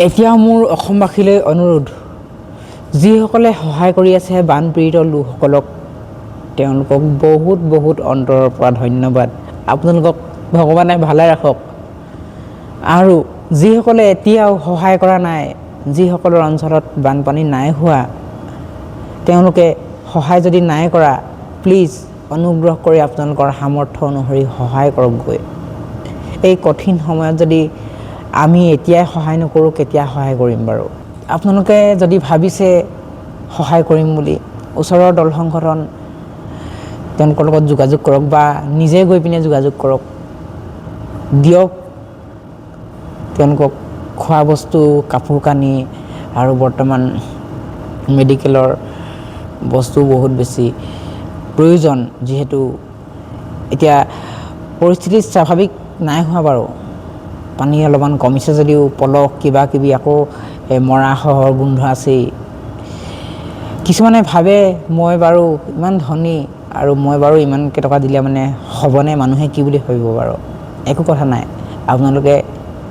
এতিয়া মোৰ অসমবাসীলৈ অনুৰোধ, যিসকলে সহায় কৰি আছে বানপীড়িত লোকসকলক, তেওঁলোকক বহুত বহুত অন্তৰৰ পৰা ধন্যবাদ। আপোনালোকক ভগৱানে ভালে ৰাখক। আৰু যিসকলে এতিয়াও সহায় কৰা নাই, যিসকলৰ অঞ্চলত বানপানী নাই হোৱা, তেওঁলোকে সহায় যদি নাই কৰা, প্লিজ অনুগ্ৰহ কৰি আপোনালোকৰ সামৰ্থ্য অনুসৰি সহায় কৰকগৈ। এই কঠিন সময়ত যদি আমি এতিয়াই সহায় নকৰোঁ, কেতিয়া সহায় কৰিম বাৰু? আপোনালোকে যদি ভাবিছে সহায় কৰিম বুলি, ওচৰৰ দল সংগঠন তেওঁলোকৰ লগত যোগাযোগ কৰক বা নিজে গৈ পিনে যোগাযোগ কৰক, দিয়ক তেওঁলোকক খোৱা বস্তু, কাপোৰ কানি আৰু বৰ্তমান মেডিকেলৰ বস্তু বহুত বেছি প্ৰয়োজন। যিহেতু এতিয়া পৰিস্থিতি স্বাভাৱিক নাই হোৱা বাৰু, পানী অলপমান কমিছে যদিও পলস কিবা কিবি আকৌ মৰা শহৰ গোন্ধ আছেই। কিছুমানে ভাবে মই বাৰু ইমান ধনী আৰু মই বাৰু ইমান কেইটকা দিলে মানে হ'বনে, মানুহে কি বুলি ভাবিব বাৰু? একো কথা নাই, আপোনালোকে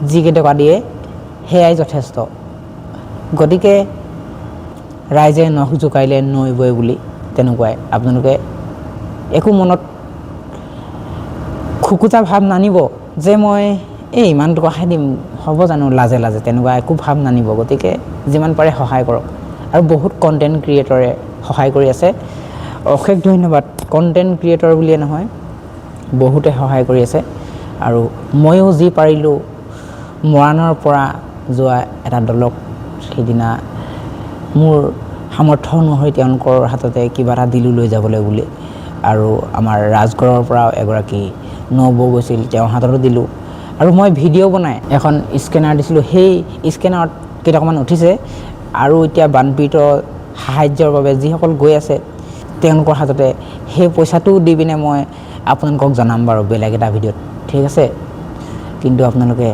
যি কেইটকা দিয়ে সেয়াই যথেষ্ট। গতিকে ৰাইজে নখ জোকাৰিলে নৈ বয় বুলি, তেনেকুৱাই। আপোনালোকে একো মনত খুকুতা ভাৱ নানিব যে মই ইমান টকাহে দিম, হ'ব জানো লাজে লাজে, তেনেকুৱা একো ভাৱ নানিব। গতিকে যিমান পাৰে সহায় কৰক। আৰু বহুত কণ্টেণ্ট ক্ৰিয়েটৰে সহায় কৰি আছে, অশেষ ধন্যবাদ। কণ্টেণ্ট ক্ৰিয়েটৰ বুলিয়ে নহয়, বহুতে সহায় কৰি আছে। আৰু ময়ো যি পাৰিলোঁ মৰাণৰ পৰা যোৱা এটা দলক সেইদিনা মোৰ সামৰ্থ্য অনুসৰি তেওঁলোকৰ হাততে কিবা এটা দিলোঁ লৈ যাবলৈ বুলি। আৰু আমাৰ ৰাজগড়ৰ পৰা এগৰাকী নবৌ গৈছিল, তেওঁৰ হাততো দিলোঁ। আৰু মই ভিডিঅ' বনাই এখন স্কেনাৰ দিছিলোঁ, সেই স্কেনাৰত কেইটকামান উঠিছে। আৰু এতিয়া বানপীড়িত সাহায্যৰ বাবে যিসকল গৈ আছে তেওঁলোকৰ হাততে সেই পইচাটোও দি পিনে মই আপোনালোকক জনাম বাৰু বেলেগ এটা ভিডিঅ'ত, ঠিক আছে? কিন্তু আপোনালোকে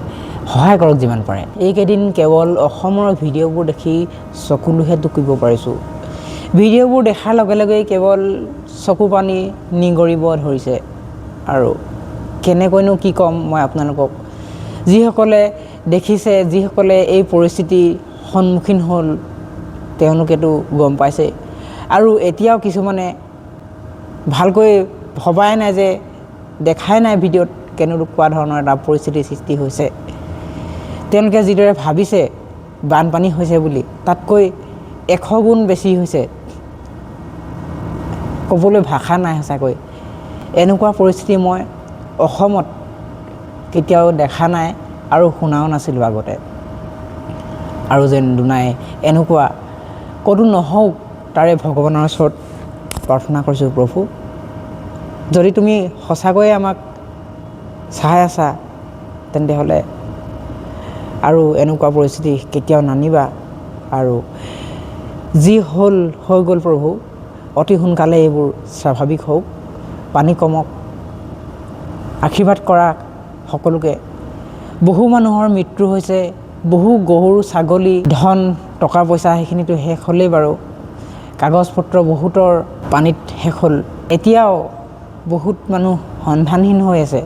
সহায় কৰক যিমান পাৰে। এইকেইদিন কেৱল অসমৰ ভিডিঅ'বোৰ দেখি চকুলোহে টুকিব পাৰিছোঁ। ভিডিঅ'বোৰ দেখাৰ লগে লগেই কেৱল চকু পানী নিগৰিব ধৰিছে। আৰু কেনেকৈনো কি ক'ম মই আপোনালোকক? যিসকলে দেখিছে, যিসকলে এই পৰিস্থিতিৰ সন্মুখীন হ'ল, তেওঁলোকেতো গম পাইছে। আৰু এতিয়াও কিছুমানে ভালকৈ ভবাই নাই যে, দেখাই নাই ভিডিঅ'ত কেনেকুৱা ধৰণৰ এটা পৰিস্থিতিৰ সৃষ্টি হৈছে। তেওঁলোকে যিদৰে ভাবিছে বানপানী হৈছে বুলি, তাতকৈ 100 গুণ বেছি হৈছে। ক'বলৈ ভাষা নাই সঁচাকৈ। এনেকুৱা পৰিস্থিতি মই অসমত কেতিয়াও দেখা নাই আৰু শুনাও নাছিলোঁ আগতে। আৰু যেন দুনাই এনেকুৱা ক'তো নহওক, তাৰে ভগৱানৰ ওচৰত প্ৰাৰ্থনা কৰিছোঁ, প্ৰভু যদি তুমি সঁচাকৈয়ে আমাক চাই আছা, তেন্তে হ'লে আৰু এনেকুৱা পৰিস্থিতি কেতিয়াও নানিবা। আৰু যি হ'ল হৈ গ'ল প্ৰভু, অতি সোনকালে এইবোৰ স্বাভাৱিক হওক, পানী কমক। আশীৰ্বাদ কৰা সকলোকে। বহু মানুহৰ মৃত্যু হৈছে, বহু গৰু ছাগলী ধন টকা পইচা সেইখিনিতো শেষ হ'লেই বাৰু, কাগজ পত্ৰ বহুতৰ পানীত শেষ হ'ল। এতিয়াও বহুত মানুহ সন্ধানহীন হৈ আছে।